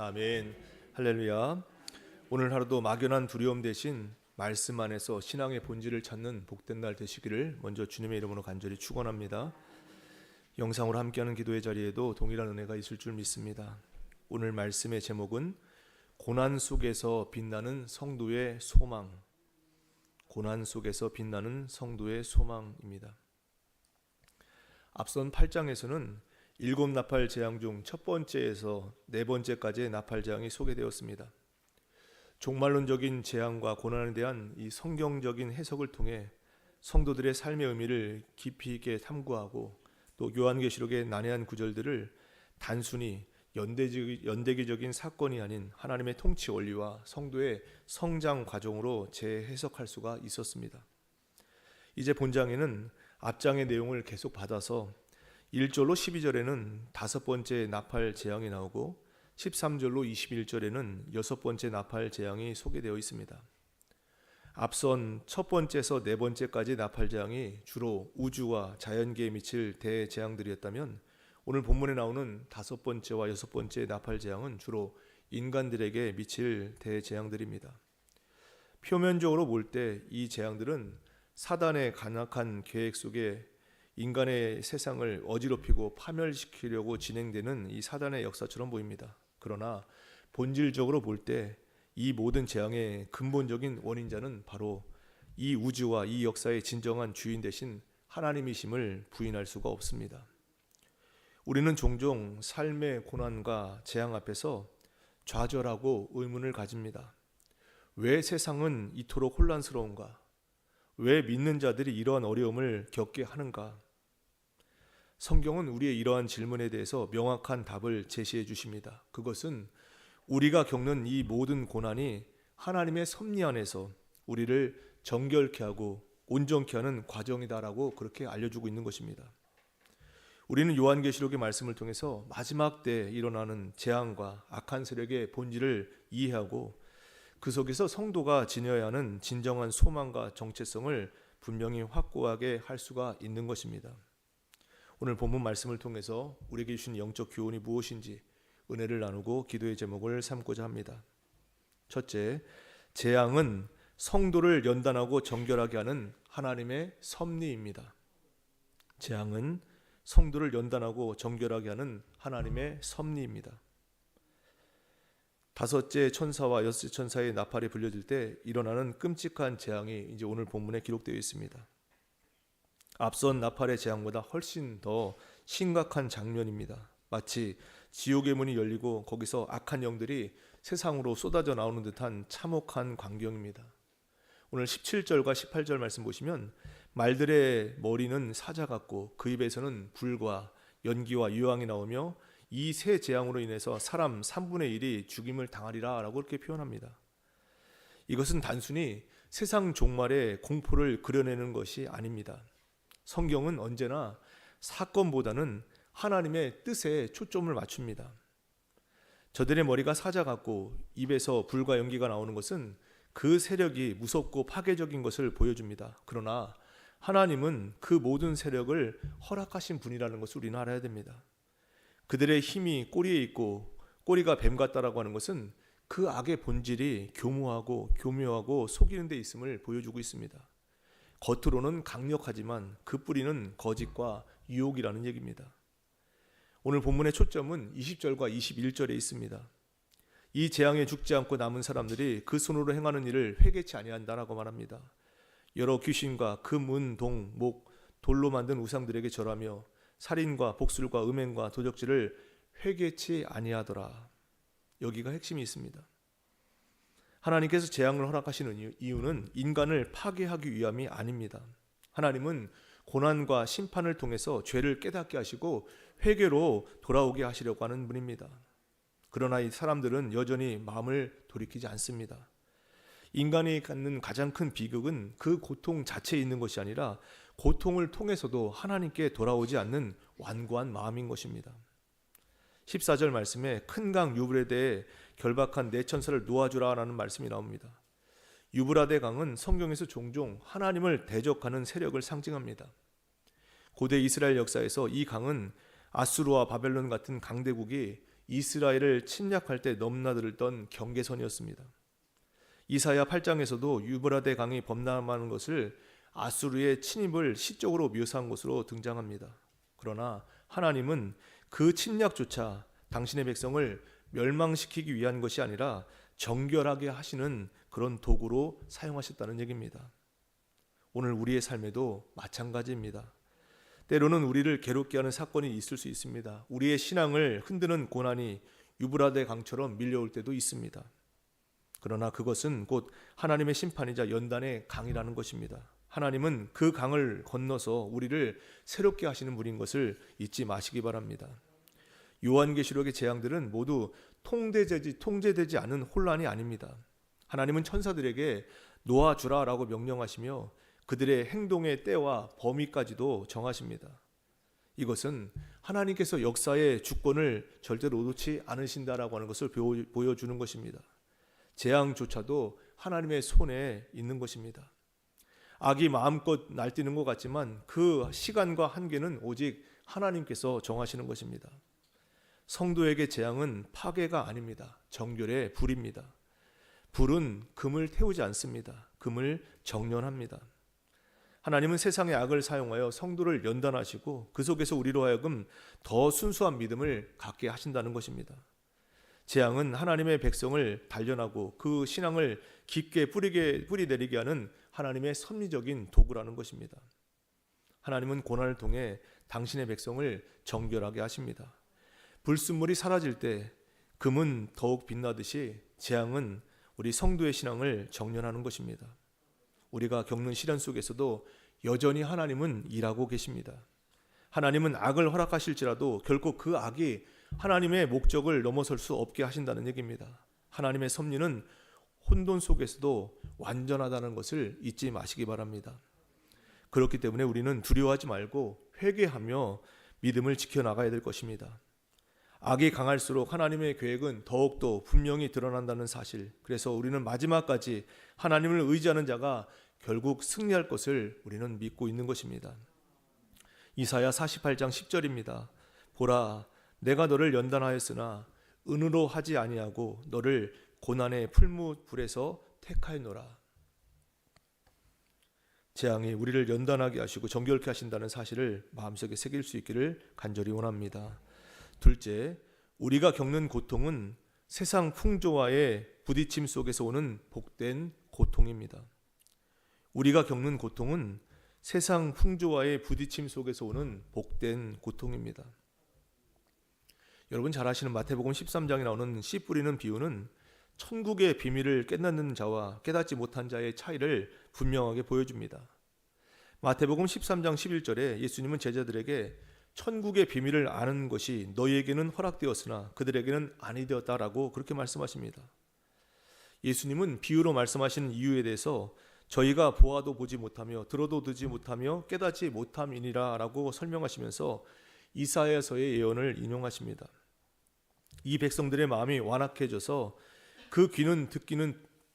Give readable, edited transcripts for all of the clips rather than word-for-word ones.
아멘. 할렐루야. 오늘 하루도 막연한 두려움 대신 말씀 안에서 신앙의 본질을 찾는 복된 날 되시기를 먼저 주님의 이름으로 간절히 축원합니다. 영상으로 함께하는 기도의 자리에도 동일한 은혜가 있을 줄 믿습니다. 오늘 말씀의 제목은 고난 속에서 빛나는 성도의 소망. 고난 속에서 빛나는 성도의 소망입니다. 앞선 8장에서는 7 나팔 재앙 중 첫 번째에서 네 번째까지의 나팔 재앙이 소개되었습니다. 종말론적인 재앙과 고난에 대한 이 성경적인 해석을 통해 성도들의 삶의 의미를 깊이 있게 탐구하고 또 요한계시록의 난해한 구절들을 단순히 연대기적인 사건이 아닌 하나님의 통치 원리와 성도의 성장 과정으로 재해석할 수가 있었습니다. 이제 본장에는 앞장의 내용을 계속 받아서 1절로 12절에는 다섯 번째 나팔 재앙이 나오고 13절로 21절에는 여섯 번째 나팔 재앙이 소개되어 있습니다. 앞선 첫 번째에서 네 번째까지 나팔 재앙이 주로 우주와 자연계에 미칠 대재앙들이었다면 오늘 본문에 나오는 다섯 번째와 여섯 번째 나팔 재앙은 주로 인간들에게 미칠 대재앙들입니다. 표면적으로 볼 때 이 재앙들은 사단의 간악한 계획 속에 인간의 세상을 어지럽히고 파멸시키려고 진행되는 이 사단의 역사처럼 보입니다. 그러나 본질적으로 볼 때 이 모든 재앙의 근본적인 원인자는 바로 이 우주와 이 역사의 진정한 주인 되신 하나님이심을 부인할 수가 없습니다. 우리는 종종 삶의 고난과 재앙 앞에서 좌절하고 의문을 가집니다. 왜 세상은 이토록 혼란스러운가? 왜 믿는 자들이 이러한 어려움을 겪게 하는가? 성경은 우리의 이러한 질문에 대해서 명확한 답을 제시해 주십니다. 그것은 우리가 겪는 이 모든 고난이 하나님의 섭리 안에서 우리를 정결케 하고 온전케 하는 과정이다라고 그렇게 알려주고 있는 것입니다. 우리는 요한계시록의 말씀을 통해서 마지막 때 일어나는 재앙과 악한 세력의 본질을 이해하고 그 속에서 성도가 지녀야 하는 진정한 소망과 정체성을 분명히 확고하게 할 수가 있는 것입니다. 오늘 본문 말씀을 통해서 우리에게 주신 영적 교훈이 무엇인지 은혜를 나누고 기도의 제목을 삼고자 합니다. 첫째, 재앙은 성도를 연단하고 정결하게 하는 하나님의 섭리입니다. 재앙은 성도를 연단하고 정결하게 하는 하나님의 섭리입니다. 다섯째 천사와 여섯째 천사의 나팔이 불려질 때 일어나는 끔찍한 재앙이 이제 오늘 본문에 기록되어 있습니다. 앞선 나팔의 재앙보다 훨씬 더 심각한 장면입니다. 마치 지옥의 문이 열리고 거기서 악한 영들이 세상으로 쏟아져 나오는 듯한 참혹한 광경입니다. 오늘 17절과 18절 말씀 보시면 말들의 머리는 사자 같고 그 입에서는 불과 연기와 유황이 나오며 이 세 재앙으로 인해서 사람 3분의 1이 죽임을 당하리라 라고 이렇게 표현합니다. 이것은 단순히 세상 종말의 공포를 그려내는 것이 아닙니다. 성경은 언제나 사건보다는 하나님의 뜻에 초점을 맞춥니다. 저들의 머리가 사자 같고 입에서 불과 연기가 나오는 것은 그 세력이 무섭고 파괴적인 것을 보여줍니다. 그러나 하나님은 그 모든 세력을 허락하신 분이라는 것을 우리는 알아야 됩니다. 그들의 힘이 꼬리에 있고 꼬리가 뱀 같다라고 하는 것은 그 악의 본질이 교묘하고 속이는 데 있음을 보여주고 있습니다. 겉으로는 강력하지만 그 뿌리는 거짓과 유혹이라는 얘기입니다. 오늘 본문의 초점은 20절과 21절에 있습니다. 이 재앙에 죽지 않고 남은 사람들이 그 손으로 행하는 일을 회개치 아니한다라고 말합니다. 여러 귀신과 금, 은, 동, 목, 돌로 만든 우상들에게 절하며 살인과 복술과 음행과 도적질을 회개치 아니하더라. 여기가 핵심이 있습니다. 하나님께서 재앙을 허락하시는 이유는 인간을 파괴하기 위함이 아닙니다. 하나님은 고난과 심판을 통해서 죄를 깨닫게 하시고 회개로 돌아오게 하시려고 하는 분입니다. 그러나 이 사람들은 여전히 마음을 돌이키지 않습니다. 인간이 갖는 가장 큰 비극은 그 고통 자체에 있는 것이 아니라 고통을 통해서도 하나님께 돌아오지 않는 완고한 마음인 것입니다. 14절 말씀에 큰 강 유브라데에 결박한 네 천사를 놓아주라 라는 말씀이 나옵니다. 유브라데 강은 성경에서 종종 하나님을 대적하는 세력을 상징합니다. 고대 이스라엘 역사에서 이 강은 아수르와 바벨론 같은 강대국이 이스라엘을 침략할 때 넘나들던 경계선이었습니다. 이사야 8장에서도 유브라데 강이 범람하는 것을 아수르의 침입을 시적으로 묘사한 것으로 등장합니다. 그러나 하나님은 그 침략조차 당신의 백성을 멸망시키기 위한 것이 아니라 정결하게 하시는 그런 도구로 사용하셨다는 얘기입니다. 오늘 우리의 삶에도 마찬가지입니다. 때로는 우리를 괴롭게 하는 사건이 있을 수 있습니다. 우리의 신앙을 흔드는 고난이 유브라데 강처럼 밀려올 때도 있습니다. 그러나 그것은 곧 하나님의 심판이자 연단의 강이라는 것입니다. 하나님은 그 강을 건너서 우리를 새롭게 하시는 분인 것을 잊지 마시기 바랍니다. 요한계시록의 재앙들은 모두 통제되지 않은 혼란이 아닙니다. 하나님은 천사들에게 놓아주라라고 명령하시며 그들의 행동의 때와 범위까지도 정하십니다. 이것은 하나님께서 역사의 주권을 절대로 놓지 않으신다라고 하는 것을 보여주는 것입니다. 재앙조차도 하나님의 손에 있는 것입니다. 악이 마음껏 날뛰는 것 같지만 그 시간과 한계는 오직 하나님께서 정하시는 것입니다. 성도에게 재앙은 파괴가 아닙니다. 정결의 불입니다. 불은 금을 태우지 않습니다. 금을 정련합니다. 하나님은 세상의 악을 사용하여 성도를 연단하시고 그 속에서 우리로 하여금 더 순수한 믿음을 갖게 하신다는 것입니다. 재앙은 하나님의 백성을 단련하고 그 신앙을 깊게 뿌리내리게 하는 하나님의 섭리적인 도구라는 것입니다. 하나님은 고난을 통해 당신의 백성을 정결하게 하십니다. 불순물이 사라질 때 금은 더욱 빛나듯이 재앙은 우리 성도의 신앙을 정련하는 것입니다. 우리가 겪는 시련 속에서도 여전히 하나님은 일하고 계십니다. 하나님은 악을 허락하실지라도 결코 그 악이 하나님의 목적을 넘어설 수 없게 하신다는 얘기입니다. 하나님의 섭리는 혼돈 속에서도 완전하다는 것을 잊지 마시기 바랍니다. 그렇기 때문에 우리는 두려워하지 말고 회개하며 믿음을 지켜나가야 될 것입니다. 악이 강할수록 하나님의 계획은 더욱더 분명히 드러난다는 사실, 그래서 우리는 마지막까지 하나님을 의지하는 자가 결국 승리할 것을 우리는 믿고 있는 것입니다. 이사야 48장 10절입니다. 보라, 내가 너를 연단하였으나 은으로 하지 아니하고 너를 고난의 풀무불에서 택하였노라. 재앙이 우리를 연단하게 하시고 정결케 하신다는 사실을 마음속에 새길 수 있기를 간절히 원합니다. 둘째, 우리가 겪는 고통은 세상 풍조와의 부딪힘 속에서 오는 복된 고통입니다. 우리가 겪는 고통은 세상 풍조와의 부딪힘 속에서 오는 복된 고통입니다. 여러분 잘 아시는 마태복음 13장에 나오는 씨 뿌리는 비유는 천국의 비밀을 깨닫는 자와 깨닫지 못한 자의 차이를 분명하게 보여줍니다. 마태복음 13장 11절에 예수님은 제자들에게 천국의 비밀을 아는 것이 너희에게는 허락되었으나 그들에게는 아니 되었다라고 그렇게 말씀하십니다. 예수님은 비유로 말씀하신 이유에 대해서 저희가 보아도 보지 못하며 들어도 듣지 못하며 깨닫지 못함이니라 라고 설명하시면서 이사야서의 예언을 인용하십니다. 이 백성들의 마음이 완악해져서 그 귀는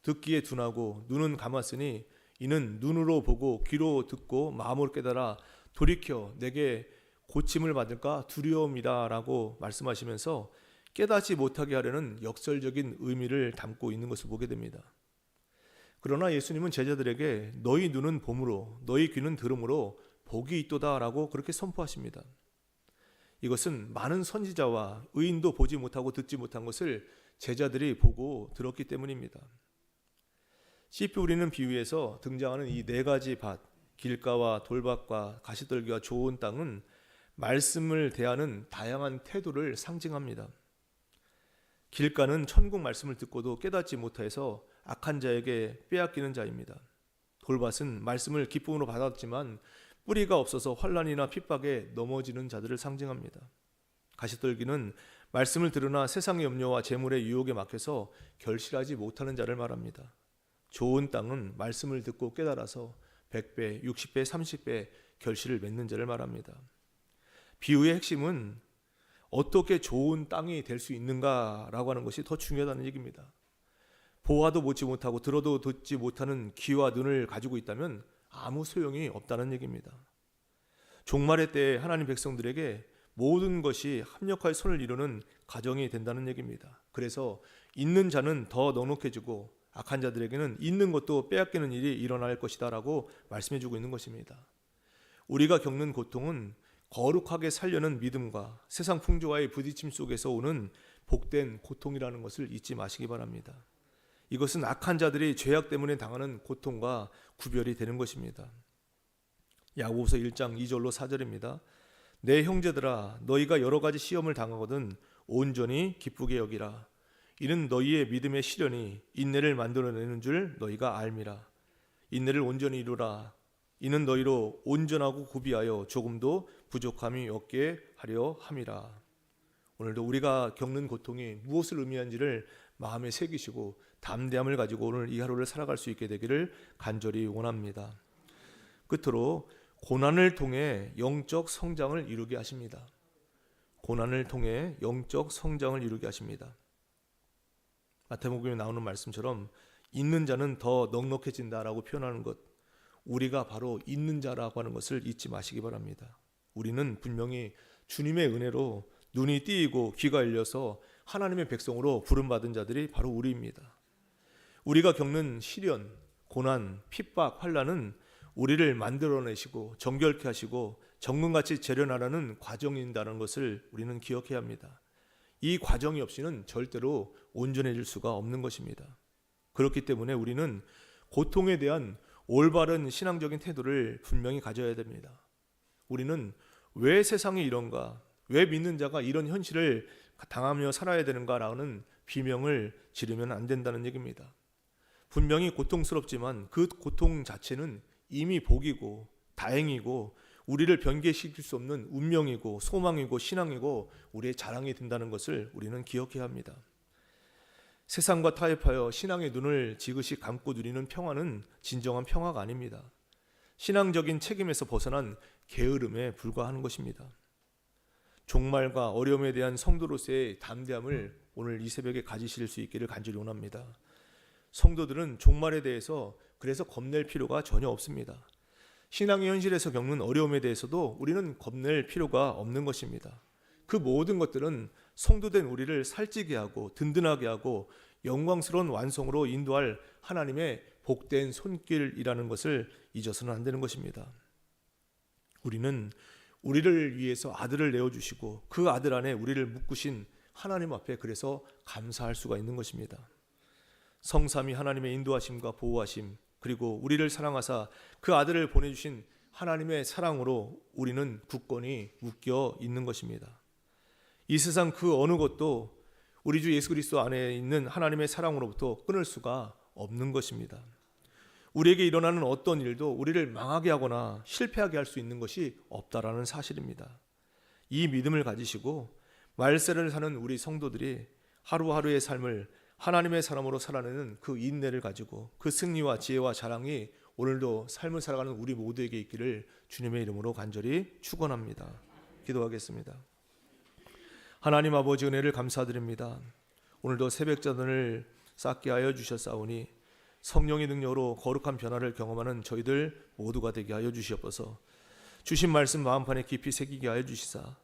듣기에 둔하고 눈은 감았으니 이는 눈으로 보고 귀로 듣고 마음으로 깨달아 돌이켜 내게 고침을 받을까 두려움이다 라고 말씀하시면서 깨닫지 못하게 하려는 역설적인 의미를 담고 있는 것을 보게 됩니다. 그러나 예수님은 제자들에게 너희 눈은 봄으로 너희 귀는 들음으로 복이 있도다 라고 그렇게 선포하십니다. 이것은 많은 선지자와 의인도 보지 못하고 듣지 못한 것을 제자들이 보고 들었기 때문입니다. 씨 뿌리는 비유에서 등장하는 이 네 가지 밭, 길가와 돌밭과 가시떨기와 좋은 땅은 말씀을 대하는 다양한 태도를 상징합니다. 길가는 천국 말씀을 듣고도 깨닫지 못해서 악한 자에게 빼앗기는 자입니다. 돌밭은 말씀을 기쁨으로 받았지만 뿌리가 없어서 환난이나 핍박에 넘어지는 자들을 상징합니다. 가시떨기는 말씀을 들으나 세상의 염려와 재물의 유혹에 막혀서 결실하지 못하는 자를 말합니다. 좋은 땅은 말씀을 듣고 깨달아서 100배, 60배, 30배 결실을 맺는 자를 말합니다. 비유의 핵심은 어떻게 좋은 땅이 될 수 있는가라고 하는 것이 더 중요하다는 얘기입니다. 보아도 보지 못하고 들어도 듣지 못하는 귀와 눈을 가지고 있다면 아무 소용이 없다는 얘기입니다. 종말의 때에 하나님 백성들에게 모든 것이 합력하여 손을 이루는 가정이 된다는 얘기입니다. 그래서 있는 자는 더 넉넉해지고 악한 자들에게는 있는 것도 빼앗기는 일이 일어날 것이다 라고 말씀해 주고 있는 것입니다. 우리가 겪는 고통은 거룩하게 살려는 믿음과 세상 풍조와의 부딪힘 속에서 오는 복된 고통이라는 것을 잊지 마시기 바랍니다. 이것은 악한 자들이 죄악 때문에 당하는 고통과 구별이 되는 것입니다. 야고보서 1장 2절로 4절입니다. 내 형제들아 너희가 여러 가지 시험을 당하거든 온전히 기쁘게 여기라. 이는 너희의 믿음의 시련이 인내를 만들어내는 줄 너희가 알미라. 인내를 온전히 이루라. 이는 너희로 온전하고 구비하여 조금도 부족함이 없게 하려 함이라. 오늘도 우리가 겪는 고통이 무엇을 의미한지를 마음에 새기시고 담대함을 가지고 오늘 이 하루를 살아갈 수 있게 되기를 간절히 원합니다. 끝으로 고난을 통해 영적 성장을 이루게 하십니다. 고난을 통해 영적 성장을 이루게 하십니다. 마태복음에 나오는 말씀처럼 있는 자는 더 넉넉해진다라고 표현하는 것, 우리가 바로 있는 자라고 하는 것을 잊지 마시기 바랍니다. 우리는 분명히 주님의 은혜로 눈이 띄이고 귀가 열려서 하나님의 백성으로 부름받은 자들이 바로 우리입니다. 우리가 겪는 시련, 고난, 핍박, 환난은 우리를 만들어내시고 정결케 하시고 정금같이 재련하라는 과정인다는 것을 우리는 기억해야 합니다. 이 과정이 없이는 절대로 온전해질 수가 없는 것입니다. 그렇기 때문에 우리는 고통에 대한 올바른 신앙적인 태도를 분명히 가져야 됩니다. 우리는 왜 세상이 이런가, 왜 믿는 자가 이런 현실을 당하며 살아야 되는가라는 비명을 지르면 안 된다는 얘기입니다. 분명히 고통스럽지만 그 고통 자체는 이미 복이고 다행이고 우리를 변개시킬 수 없는 운명이고 소망이고 신앙이고 우리의 자랑이 된다는 것을 우리는 기억해야 합니다. 세상과 타협하여 신앙의 눈을 지그시 감고 누리는 평화는 진정한 평화가 아닙니다. 신앙적인 책임에서 벗어난 게으름에 불과하는 것입니다. 종말과 어려움에 대한 성도로서의 담대함을 오늘 이 새벽에 가지실 수 있기를 간절히 원합니다. 성도들은 종말에 대해서 그래서 겁낼 필요가 전혀 없습니다. 신앙의 현실에서 겪는 어려움에 대해서도 우리는 겁낼 필요가 없는 것입니다. 그 모든 것들은 성도된 우리를 살찌게 하고 든든하게 하고 영광스러운 완성으로 인도할 하나님의 복된 손길이라는 것을 잊어서는 안 되는 것입니다. 우리는 우리를 위해서 아들을 내어주시고 그 아들 안에 우리를 묶으신 하나님 앞에 그래서 감사할 수가 있는 것입니다. 성삼위 하나님의 인도하심과 보호하심, 그리고 우리를 사랑하사 그 아들을 보내주신 하나님의 사랑으로 우리는 굳건히 묶여 있는 것입니다. 이 세상 그 어느 것도 우리 주 예수 그리스도 안에 있는 하나님의 사랑으로부터 끊을 수가 없는 것입니다. 우리에게 일어나는 어떤 일도 우리를 망하게 하거나 실패하게 할 수 있는 것이 없다라는 사실입니다. 이 믿음을 가지시고 말세를 사는 우리 성도들이 하루하루의 삶을 하나님의 사람으로 살아내는 그 인내를 가지고 그 승리와 지혜와 자랑이 오늘도 삶을 살아가는 우리 모두에게 있기를 주님의 이름으로 간절히 축원합니다. 기도하겠습니다. 하나님 아버지 은혜를 감사드립니다. 오늘도 새벽전을 쌓게 하여 주셨사오니 성령의 능력으로 거룩한 변화를 경험하는 저희들 모두가 되게 하여 주시옵소서. 주신 말씀 마음판에 깊이 새기게 하여 주시사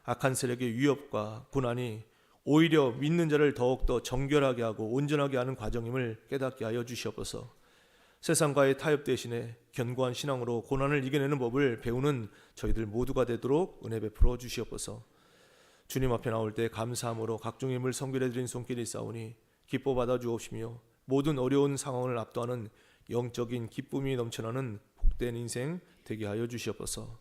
악한 세력의 위협과 고난이 오히려 믿는 자를 더욱더 정결하게 하고 온전하게 하는 과정임을 깨닫게 하여 주시옵소서. 세상과의 타협 대신에 견고한 신앙으로 고난을 이겨내는 법을 배우는 저희들 모두가 되도록 은혜 베풀어 주시옵소서. 주님 앞에 나올 때 감사함으로 각종 힘을 성결해드린 손길이 있사오니 기뻐 받아 주옵시며 모든 어려운 상황을 압도하는 영적인 기쁨이 넘쳐나는 복된 인생 되게 하여 주시옵소서.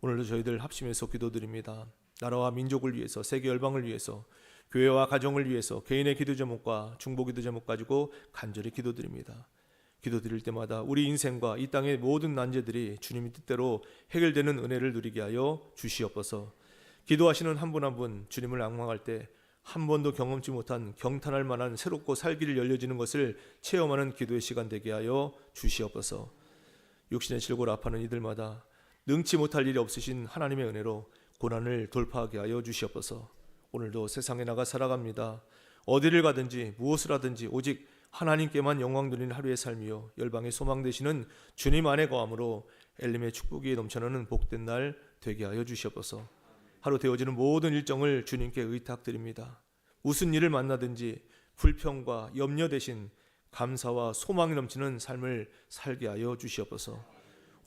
오늘도 저희들 합심해서 기도드립니다. 나라와 민족을 위해서, 세계 열방을 위해서, 교회와 가정을 위해서 개인의 기도 제목과 중보 기도 제목 가지고 간절히 기도드립니다. 기도드릴 때마다 우리 인생과 이 땅의 모든 난제들이 주님의 뜻대로 해결되는 은혜를 누리게 하여 주시옵소서. 기도하시는 한 분 한 분 주님을 앙망할 때 한 번도 경험치 못한 경탄할 만한 새롭고 살기를 열려지는 것을 체험하는 기도의 시간 되게 하여 주시옵소서. 육신의 질고를 아파하는 이들마다 능치 못할 일이 없으신 하나님의 은혜로 고난을 돌파하게 하여 주시옵소서. 오늘도 세상에 나가 살아갑니다. 어디를 가든지 무엇을 하든지 오직 하나님께만 영광 돌리는 하루의 삶이요 열방의 소망 되시는 주님 안에 거함으로 엘림의 축복이 넘쳐나는 복된 날 되게 하여 주시옵소서. 하루 되어지는 모든 일정을 주님께 의탁드립니다. 무슨 일을 만나든지 불평과 염려 대신 감사와 소망이 넘치는 삶을 살게 하여 주시옵소서.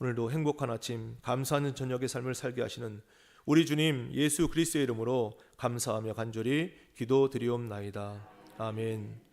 오늘도 행복한 아침, 감사하는 저녁의 삶을 살게 하시는 우리 주님 예수 그리스도의 이름으로 감사하며 간절히 기도드리옵나이다. 아멘.